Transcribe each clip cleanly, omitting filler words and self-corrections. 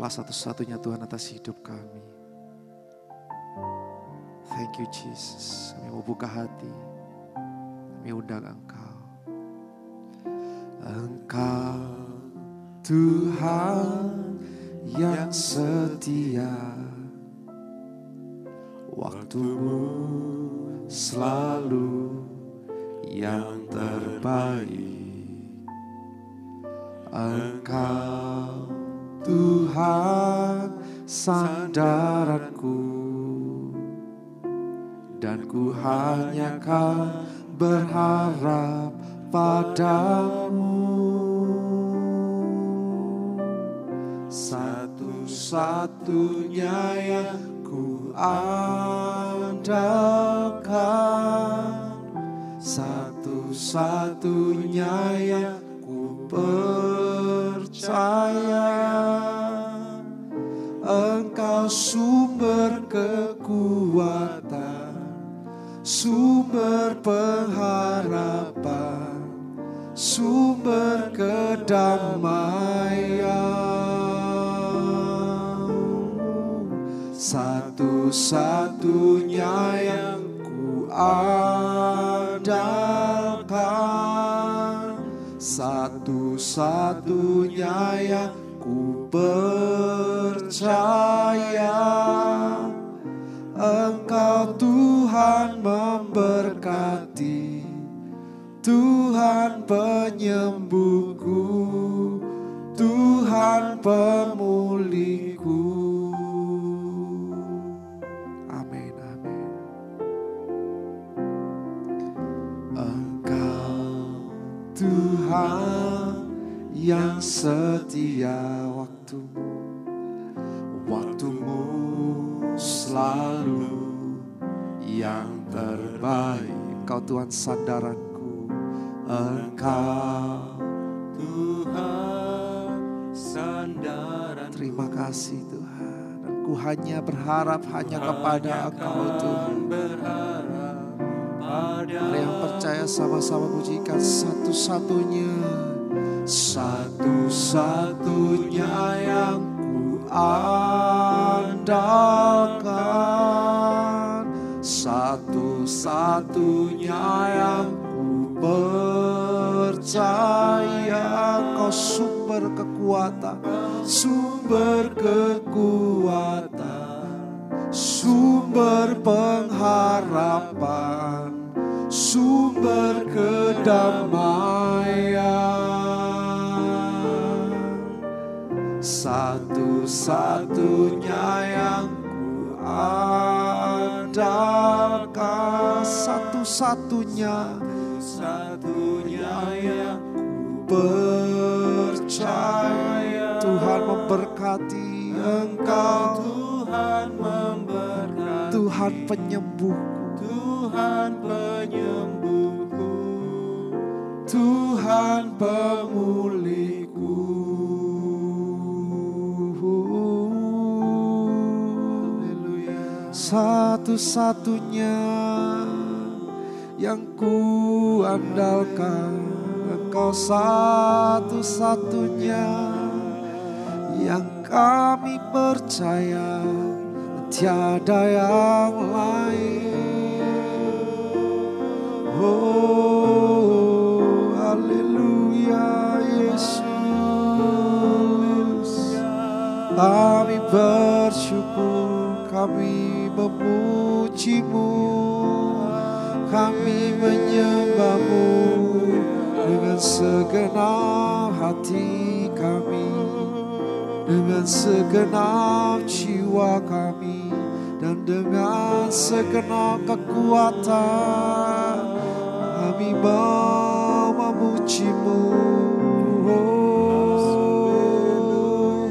Allah satu-satunya Tuhan atas hidup kami. Thank you Jesus. Kami mau buka hati. Kami undang Engkau. Engkau Tuhan yang setia, waktumu selalu yang terbaik. Engkau Tuhan sandaranku, dan ku hanya kan berharap padamu. Satu-satunya yang ku andalkan, satu-satunya yang ku percaya. Engkau sumber kekuatan, sumber pengharapan, sumber kedamaian. Satu-satunya yang ku andalkan, satu-satunya yang ku percaya. Engkau Tuhan memberkati, Tuhan penyembuhku, Tuhan pemulihku. Amin, amin. Engkau Tuhan yang setia, waktumu selalu yang terbaik. Engkau Tuhan sandaranku, Engkau Tuhan sandaranku. Terima kasih Tuhan. Dan ku hanya berharap hanya kepada Engkau Tuhan. Mari yang percaya sama-sama pujikan satu-satunya, satu-satunya yang ku andalkan, satu-satunya yang ku percaya. Kau sumber kekuatan, sumber kekuatan, sumber pengharapan, sumber kedamaian. Satu-satunya yang ku andalkan, satu-satunya yang ku percaya. Tuhan memberkati Engkau, Tuhan memberkati, Tuhan penyembuhku, Tuhan penyembuhku, Tuhan pemulihku. Satu-satunya yang ku andalkan, Engkau satu-satunya yang kami percaya, tiada yang lain. Oh, haleluya Yesus. Kami bersyukur, kami memuji-Mu, kami menyembah-Mu dengan segenap hati kami, dengan segenap jiwa kami, dan dengan segenap kekuatan kami mau memuji-Mu. Oh,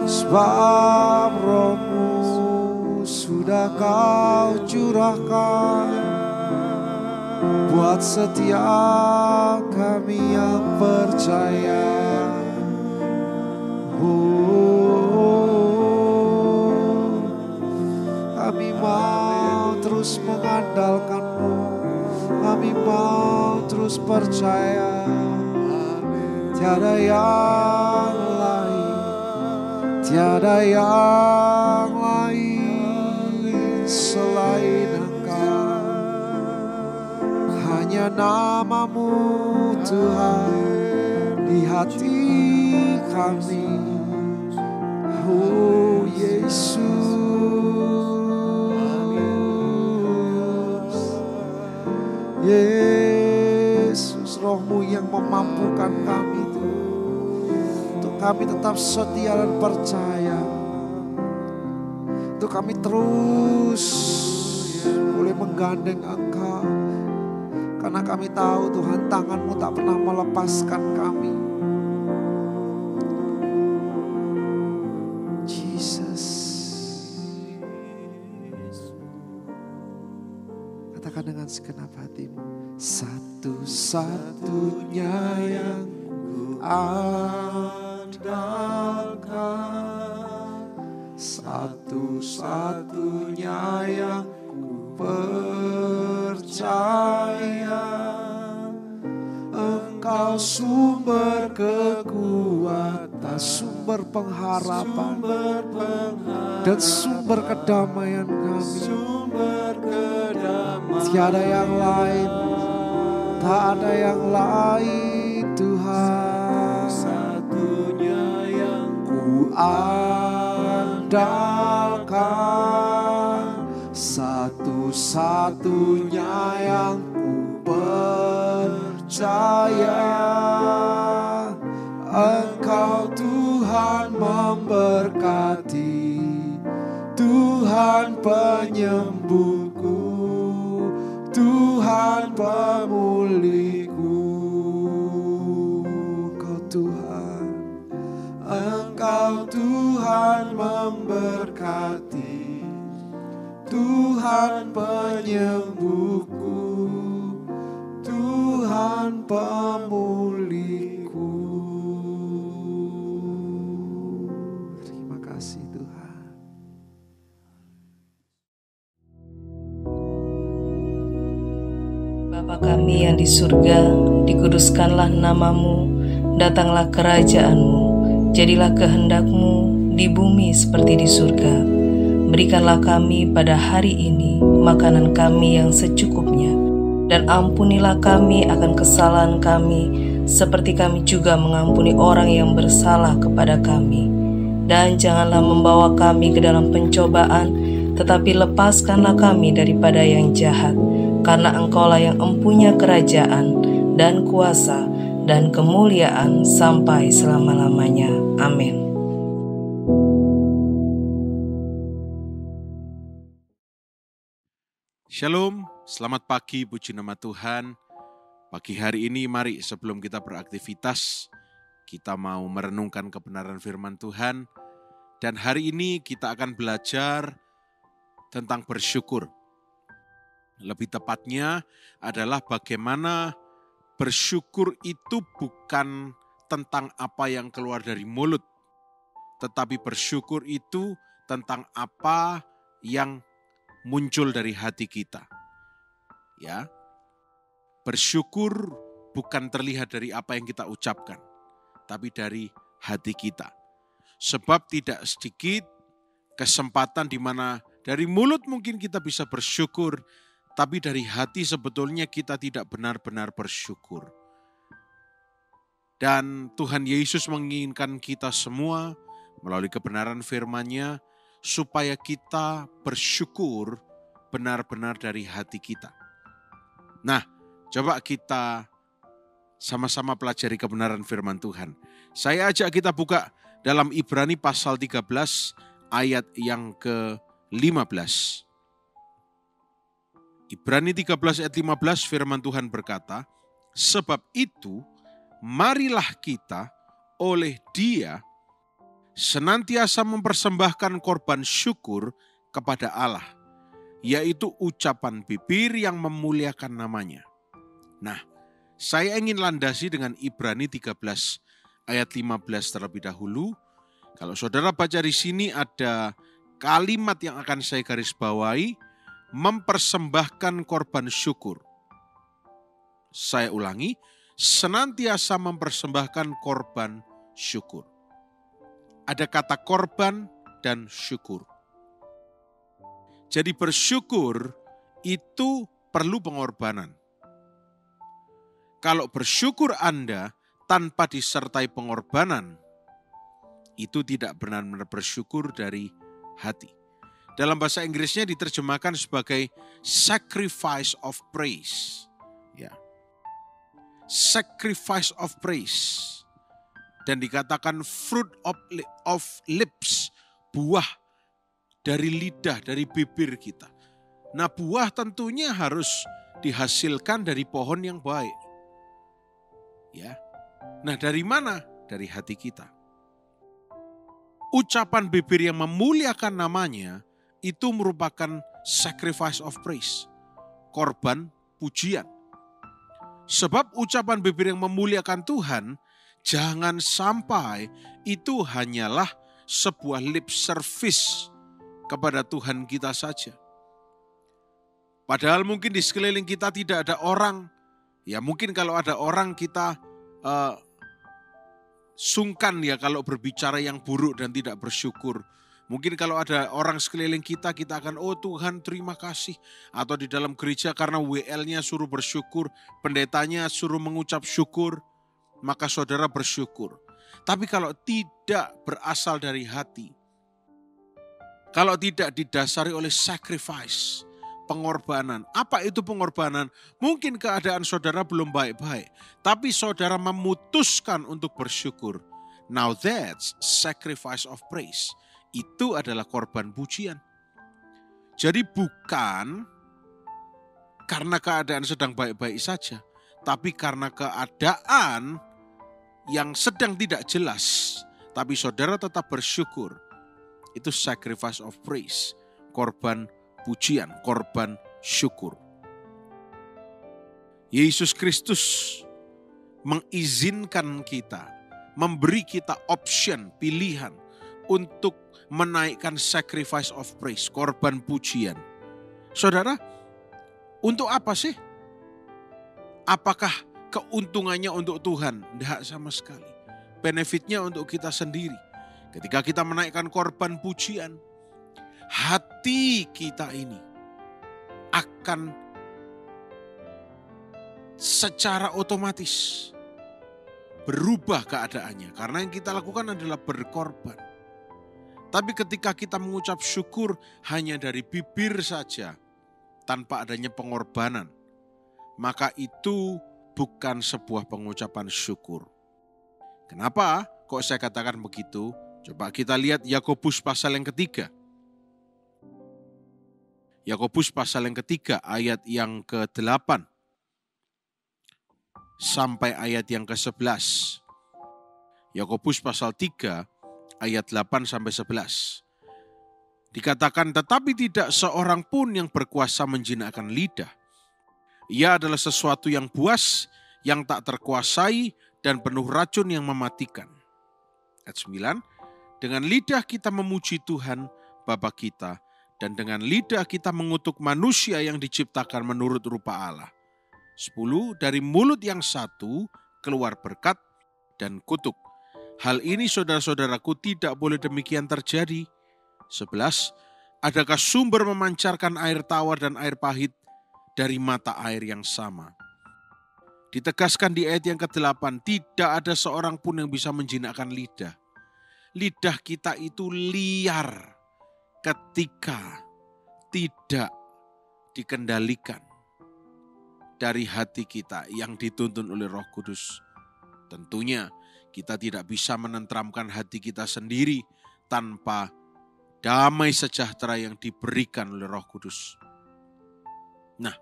sebab Roh-Mu sudah Kau curahkan buat setiap kami yang percaya. Oh, kami mau terus mengandalkan-Mu, kami mau terus percaya. Tiada yang lain, Tiada yang lain selain Engkau, hanya nama-Mu Tuhan di hati kami. Oh Yesus, Yesus, Roh-Mu yang memampukan kami untuk kami tetap setia dan percaya, untuk kami terus boleh menggandeng Engkau, karena kami tahu Tuhan tangan-Mu tak pernah melepaskan kami. Jesus, katakan dengan segenap hatimu, satu-satunya yang ku andalkan, satu-satunya yang ku percaya, Engkau sumber kekuatan, sumber pengharapan, dan sumber kedamaian kami. Tiada yang lain, tak ada yang lain Tuhan. Satunya yang ku andalkan, satu-satunya yang ku percaya, Engkau Tuhan memberkati, Tuhan penyembuhku, Tuhan pemulihku. Engkau Tuhan, Engkau Tuhan memberkati, Tuhan penyembuhku, Tuhan pemulihku. Terima kasih Tuhan. Bapa kami yang di surga, dikuduskanlah nama-Mu, datanglah kerajaan-Mu, jadilah kehendak-Mu di bumi seperti di surga. Berikanlah kami pada hari ini makanan kami yang secukupnya, dan ampunilah kami akan kesalahan kami, seperti kami juga mengampuni orang yang bersalah kepada kami. Dan janganlah membawa kami ke dalam pencobaan, tetapi lepaskanlah kami daripada yang jahat. Karena Engkaulah yang empunya kerajaan dan kuasa dan kemuliaan sampai selama-lamanya. Amin. Shalom, selamat pagi, puji nama Tuhan. Pagi hari ini mari sebelum kita beraktivitas, kita mau merenungkan kebenaran firman Tuhan. Dan hari ini kita akan belajar tentang bersyukur. Lebih tepatnya adalah bagaimana bersyukur itu bukan tentang apa yang keluar dari mulut, tetapi bersyukur itu tentang apa yang muncul dari hati kita. Ya, bersyukur bukan terlihat dari apa yang kita ucapkan, tapi dari hati kita. Sebab tidak sedikit kesempatan di mana dari mulut mungkin kita bisa bersyukur, tapi dari hati sebetulnya kita tidak benar-benar bersyukur. Dan Tuhan Yesus menginginkan kita semua melalui kebenaran firman-Nya supaya kita bersyukur benar-benar dari hati kita. Nah, coba kita sama-sama pelajari kebenaran firman Tuhan. Saya ajak kita buka dalam Ibrani pasal 13 ayat yang ke-15. Ibrani 13 ayat 15 firman Tuhan berkata, sebab itu marilah kita oleh Dia senantiasa mempersembahkan korban syukur kepada Allah, yaitu ucapan bibir yang memuliakan namanya. Nah, saya ingin landasi dengan Ibrani 13 ayat 15 terlebih dahulu. Kalau saudara baca di sini ada kalimat yang akan saya garis bawahi, mempersembahkan korban syukur. Saya ulangi, senantiasa mempersembahkan korban syukur. ada kata korban dan syukur. Jadi bersyukur itu perlu pengorbanan. Kalau bersyukur Anda tanpa disertai pengorbanan, itu tidak benar-benar bersyukur dari hati. Dalam bahasa Inggrisnya diterjemahkan sebagai sacrifice of praise. Ya. Sacrifice of praise. Dan dikatakan fruit of lips, buah dari lidah, dari bibir kita. Nah, buah tentunya harus dihasilkan dari pohon yang baik. Ya. Nah, dari mana? Dari hati kita. Ucapan bibir yang memuliakan namanya itu merupakan sacrifice of praise, korban pujian. Sebab ucapan bibir yang memuliakan Tuhan, jangan sampai itu hanyalah sebuah lip service kepada Tuhan kita saja. Padahal mungkin di sekeliling kita tidak ada orang, ya mungkin kalau ada orang kita sungkan ya kalau berbicara yang buruk dan tidak bersyukur. Mungkin kalau ada orang sekeliling kita akan, oh Tuhan terima kasih. Atau di dalam gereja karena WL-nya suruh bersyukur, pendetanya suruh mengucap syukur, maka saudara bersyukur. Tapi kalau tidak berasal dari hati, kalau tidak didasari oleh sacrifice, pengorbanan. Apa itu pengorbanan? Mungkin keadaan saudara belum baik-baik, tapi saudara memutuskan untuk bersyukur. Now that's sacrifice of praise. Itu adalah korban pujian. Jadi bukan karena keadaan sedang baik-baik saja, tapi karena keadaan yang sedang tidak jelas, tapi saudara tetap bersyukur. Itu sacrifice of praise, korban pujian, korban syukur. Yesus Kristus mengizinkan kita, memberi kita option, pilihan untuk menaikkan sacrifice of praise, korban pujian. Saudara, untuk apa sih? Apakah keuntungannya untuk Tuhan? Tidak sama sekali. Benefitnya untuk kita sendiri. Ketika kita menaikkan korban pujian, hati kita ini akan secara otomatis berubah keadaannya. Karena yang kita lakukan adalah berkorban. Tapi ketika kita mengucap syukur hanya dari bibir saja, tanpa adanya pengorbanan, maka itu bukan sebuah pengucapan syukur. Kenapa kok saya katakan begitu? Coba kita lihat Yakobus pasal yang ketiga. Yakobus pasal yang ketiga ayat yang ke-8 sampai ayat yang ke-11. Yakobus pasal 3 ayat 8 sampai 11. Dikatakan, tetapi tidak seorang pun yang berkuasa menjinakkan lidah. Ia adalah sesuatu yang buas, yang tak terkuasai, dan penuh racun yang mematikan. Ayat 9, dengan lidah kita memuji Tuhan, Bapa kita, dan dengan lidah kita mengutuk manusia yang diciptakan menurut rupa Allah. 10, dari mulut yang satu keluar berkat dan kutuk. Hal ini saudara-saudaraku tidak boleh demikian terjadi. 11, adakah sumber memancarkan air tawar dan air pahit dari mata air yang sama? Ditegaskan di ayat yang ke-8, tidak ada seorang pun yang bisa menjinakkan lidah. Lidah kita itu liar ketika tidak dikendalikan dari hati kita yang dituntun oleh Roh Kudus. Tentunya kita tidak bisa menenteramkan hati kita sendiri tanpa damai sejahtera yang diberikan oleh Roh Kudus. Nah,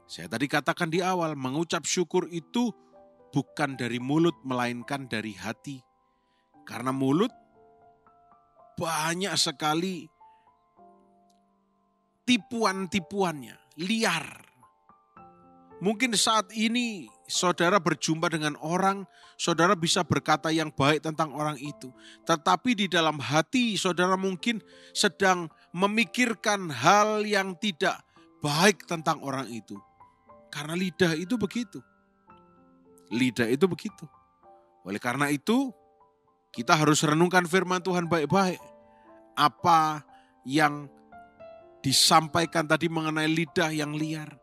saya tadi katakan di awal, mengucap syukur itu bukan dari mulut melainkan dari hati. Karena mulut banyak sekali tipuan-tipuannya, liar. Mungkin saat ini saudara berjumpa dengan orang, saudara bisa berkata yang baik tentang orang itu. Tetapi di dalam hati saudara mungkin sedang memikirkan hal yang tidak baik tentang orang itu. Karena lidah itu begitu. Lidah itu begitu. Oleh karena itu, Kita harus renungkan firman Tuhan baik-baik. Apa yang disampaikan tadi mengenai lidah yang liar.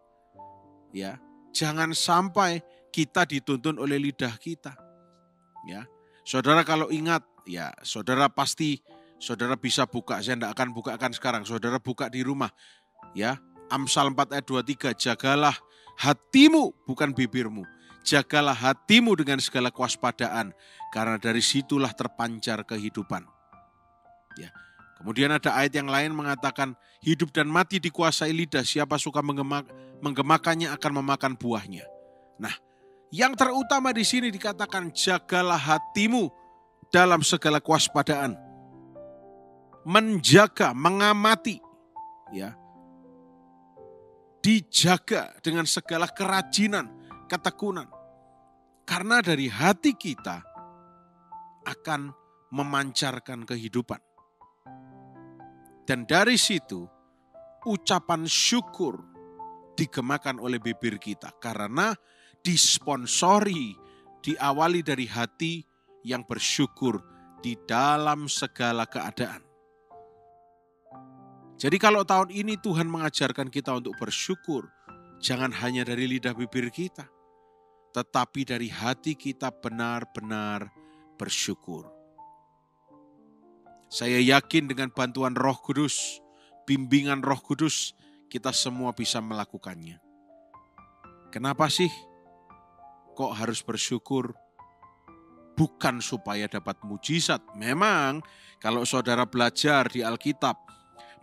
Ya, jangan sampai kita dituntun oleh lidah kita. Ya, saudara kalau ingat, ya saudara pasti saudara bisa buka. Saya tidak akan bukakan sekarang. Saudara buka di rumah. Ya, Amsal 4 ayat 23, jagalah hatimu bukan bibirmu. Jagalah hatimu dengan segala kewaspadaan, karena dari situlah terpancar kehidupan. Ya. Kemudian ada ayat yang lain mengatakan, hidup dan mati dikuasai lidah, siapa suka menggemakannya akan memakan buahnya. Nah, yang terutama di sini dikatakan jagalah hatimu dalam segala kewaspadaan. Menjaga, mengamati, ya. Dijaga dengan segala kerajinan, ketekunan. Karena dari hati kita akan memancarkan kehidupan. Dan dari situ ucapan syukur digemakan oleh bibir kita. Karena disponsori, diawali dari hati yang bersyukur di dalam segala keadaan. Jadi kalau tahun ini Tuhan mengajarkan kita untuk bersyukur, jangan hanya dari lidah bibir kita, tetapi dari hati kita benar-benar bersyukur. Saya yakin dengan bantuan Roh Kudus, bimbingan Roh Kudus, kita semua bisa melakukannya. Kenapa sih kok harus bersyukur? Bukan supaya dapat mujizat. Memang kalau saudara belajar di Alkitab,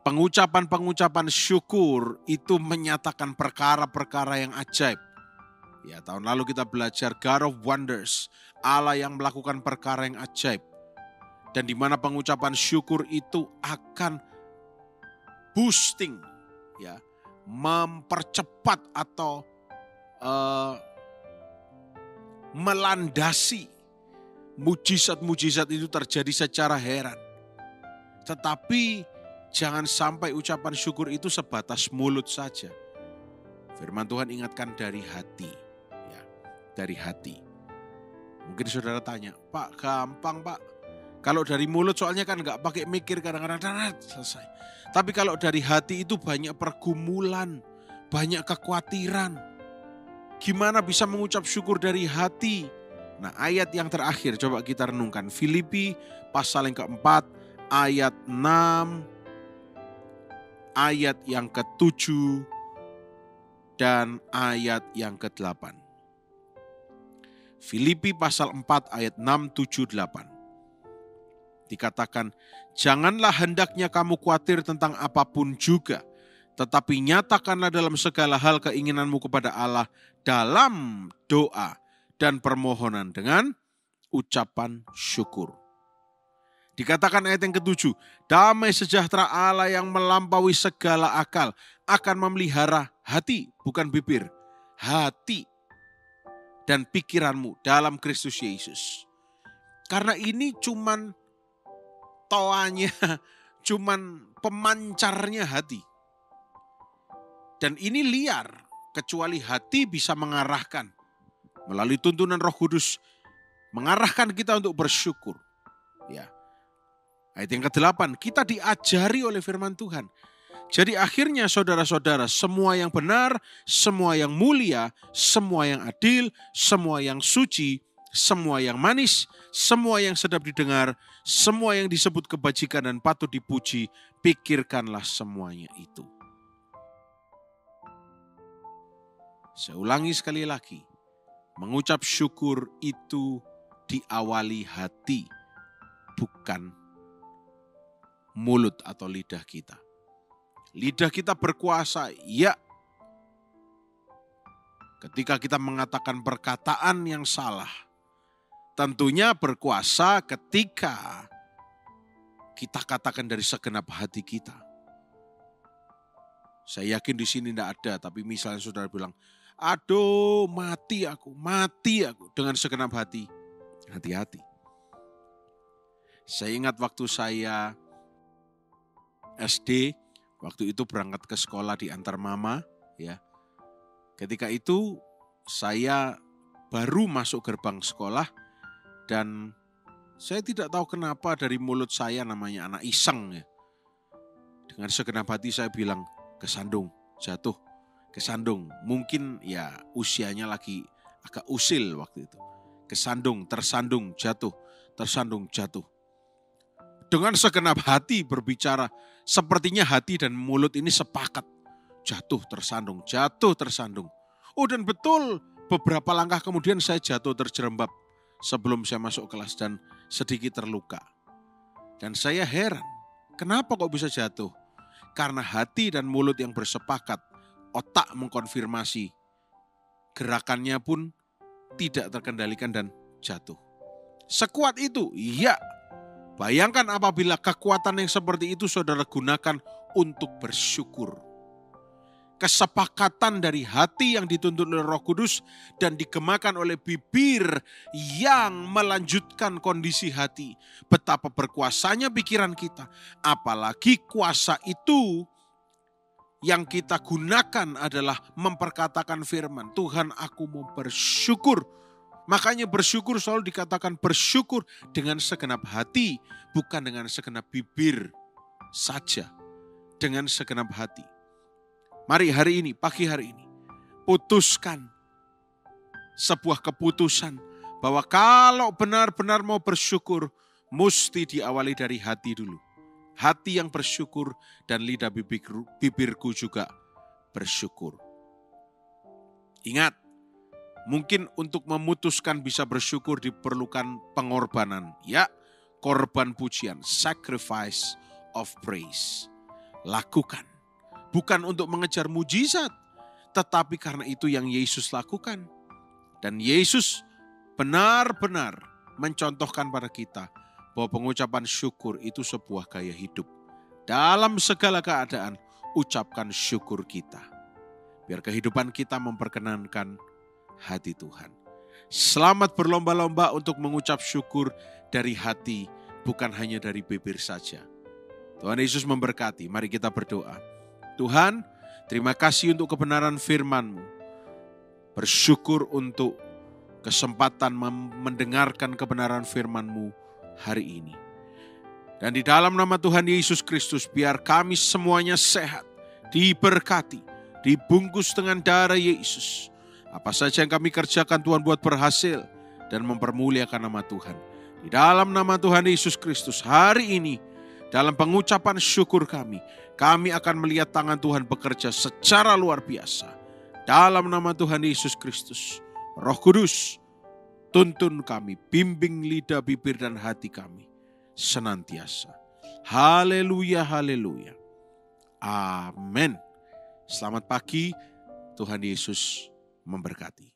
pengucapan-pengucapan syukur itu menyatakan perkara-perkara yang ajaib. Ya, tahun lalu kita belajar God of Wonders, Allah yang melakukan perkara yang ajaib. Dan di mana pengucapan syukur itu akan boosting, ya, mempercepat atau melandasi mujizat-mujizat itu terjadi secara heran. Tetapi jangan sampai ucapan syukur itu sebatas mulut saja. Firman Tuhan ingatkan dari hati. Dari hati. Mungkin saudara tanya, Pak gampang Pak. Kalau dari mulut soalnya kan gak pakai mikir kadang-kadang selesai. Tapi kalau dari hati itu banyak pergumulan, banyak kekhawatiran. Gimana bisa mengucap syukur dari hati? Nah, ayat yang terakhir coba kita renungkan. Filipi pasal yang keempat ayat 6, ayat yang ke-7 dan ayat yang ke-8. Filipi pasal 4 ayat 6, 7, 8. Dikatakan, janganlah hendaknya kamu khawatir tentang apapun juga, tetapi nyatakanlah dalam segala hal keinginanmu kepada Allah dalam doa dan permohonan dengan ucapan syukur. Dikatakan ayat yang ke-7, damai sejahtera Allah yang melampaui segala akal akan memelihara hati, bukan bibir, hati dan pikiranmu dalam Kristus Yesus. Karena ini cuman toanya, cuman pemancarnya hati. Dan ini liar, kecuali hati bisa mengarahkan. Melalui tuntunan Roh Kudus, mengarahkan kita untuk bersyukur. Ya. Ayat yang ke-8, kita diajari oleh firman Tuhan. Jadi akhirnya saudara-saudara, semua yang benar, semua yang mulia, semua yang adil, semua yang suci, semua yang manis, semua yang sedap didengar, semua yang disebut kebajikan dan patut dipuji, pikirkanlah semuanya itu. Saya ulangi sekali lagi, mengucap syukur itu diawali hati, bukan mulut atau lidah kita. Lidah kita berkuasa, ya. Ketika kita mengatakan perkataan yang salah, tentunya berkuasa ketika kita katakan dari segenap hati kita. Saya yakin di sini tidak ada, tapi misalnya saudara bilang, aduh mati aku dengan segenap hati. Hati-hati. Saya ingat waktu saya SD, waktu itu berangkat ke sekolah diantar mama, ya. Ketika itu saya baru masuk gerbang sekolah dan Saya tidak tahu kenapa dari mulut saya namanya anak iseng ya. Dengan segenap hati saya bilang, kesandung, jatuh, kesandung. Mungkin ya usianya lagi agak usil waktu itu. Kesandung, tersandung, jatuh, tersandung, jatuh. Dengan segenap hati berbicara, sepertinya hati dan mulut ini sepakat. Jatuh, tersandung, jatuh, tersandung. Oh, dan betul beberapa langkah kemudian saya jatuh terjerembab sebelum saya masuk kelas dan sedikit terluka. Dan saya heran, kenapa kok bisa jatuh? Karena hati dan mulut yang bersepakat, otak mengkonfirmasi, gerakannya pun tidak terkendalikan dan jatuh. Sekuat itu, iya. Bayangkan apabila kekuatan yang seperti itu saudara gunakan untuk bersyukur. Kesepakatan dari hati yang dituntun oleh Roh Kudus dan digemakan oleh bibir yang melanjutkan kondisi hati. Betapa berkuasanya pikiran kita. Apalagi kuasa itu yang kita gunakan adalah memperkatakan firman. Tuhan, aku mau bersyukur. Makanya bersyukur selalu dikatakan bersyukur dengan segenap hati. Bukan dengan segenap bibir saja. Dengan segenap hati. Mari hari ini, pagi hari ini, putuskan sebuah keputusan bahwa kalau benar-benar mau bersyukur, mesti diawali dari hati dulu. Hati yang bersyukur dan lidah bibirku juga bersyukur. Ingat, mungkin untuk memutuskan bisa bersyukur diperlukan pengorbanan. Ya, korban pujian, sacrifice of praise. Lakukan. Bukan untuk mengejar mujizat, tetapi karena itu yang Yesus lakukan. Dan Yesus benar-benar mencontohkan pada kita bahwa pengucapan syukur itu sebuah gaya hidup. Dalam segala keadaan, ucapkan syukur kita. Biar kehidupan kita memperkenankan hati Tuhan. Selamat berlomba-lomba untuk mengucap syukur dari hati, bukan hanya dari bibir saja. Tuhan Yesus memberkati. Mari kita berdoa. Tuhan, terima kasih untuk kebenaran firman-Mu. Bersyukur untuk kesempatan mendengarkan kebenaran firman-Mu hari ini. Dan di dalam nama Tuhan Yesus Kristus, biar kami semuanya sehat, diberkati, dibungkus dengan darah Yesus. Apa saja yang kami kerjakan Tuhan buat berhasil dan mempermuliakan nama Tuhan. Di dalam nama Tuhan Yesus Kristus, hari ini, dalam pengucapan syukur kami akan melihat tangan Tuhan bekerja secara luar biasa. Dalam nama Tuhan Yesus Kristus, Roh Kudus, tuntun kami, bimbing lidah, bibir, dan hati kami senantiasa. Haleluya, haleluya. Amin. Selamat pagi, Tuhan Yesus memberkati.